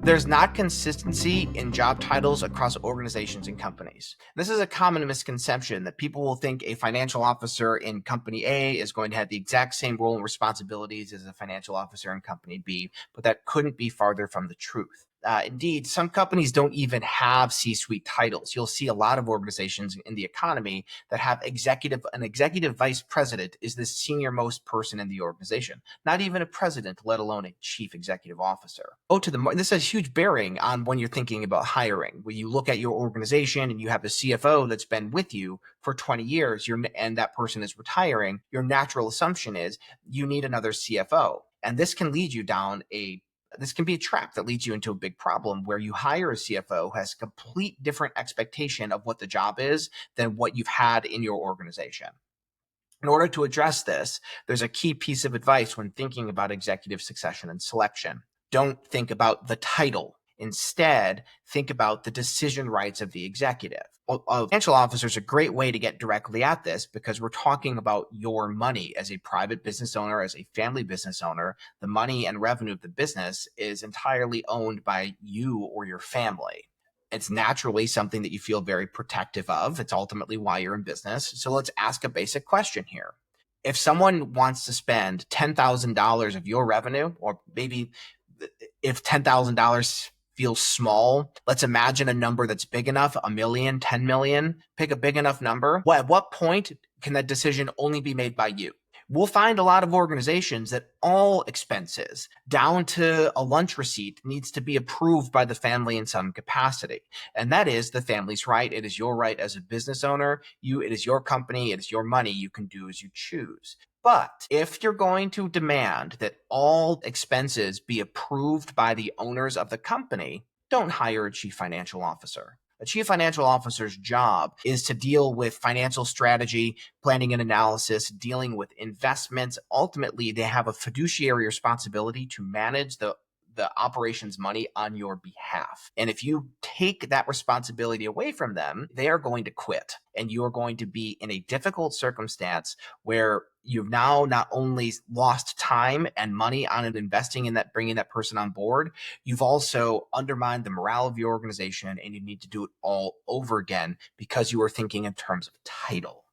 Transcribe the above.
There's not consistency in job titles across organizations and companies. This is a common misconception that people will think a financial officer in company A is going to have the exact same role and responsibilities as a financial officer in company B, but that couldn't be farther from the truth. Indeed, some companies don't even have C-suite titles. You'll see a lot of organizations in the economy that have an executive vice president is the senior most person in the organization, not even a president, let alone a chief executive officer. This has huge bearing on when you're thinking about hiring. When you look at your organization and you have a CFO that's been with you for 20 years, and that person is retiring, your natural assumption is you need another CFO. And this can lead you this can be a trap that leads you into a big problem where you hire a CFO who has a complete different expectation of what the job is than what you've had in your organization. In order to address this, there's a key piece of advice when thinking about executive succession and selection. Don't think about the title. Instead, think about the decision rights of the executive. A financial officer is a great way to get directly at this because we're talking about your money as a private business owner, as a family business owner. The money and revenue of the business is entirely owned by you or your family. It's naturally something that you feel very protective of. It's ultimately why you're in business. So let's ask a basic question here. If someone wants to spend $10,000 of your revenue, or maybe if $10,000 feels small, let's imagine a number that's big enough, 1 million, 10 million, pick a big enough number. Well, at what point can that decision only be made by you? We'll find a lot of organizations that all expenses, down to a lunch receipt, needs to be approved by the family in some capacity. And that is the family's right. It is your right as a business owner. It is your company. It is your money. You can do as you choose. But if you're going to demand that all expenses be approved by the owners of the company, don't hire a chief financial officer. A chief financial officer's job is to deal with financial strategy, planning and analysis, dealing with investments. Ultimately, they have a fiduciary responsibility to manage the operations money on your behalf. And if you take that responsibility away from them, they are going to quit. And you are going to be in a difficult circumstance where you've now not only lost time and money on investing in that, bringing that person on board, you've also undermined the morale of your organization, and you need to do it all over again because you are thinking in terms of title.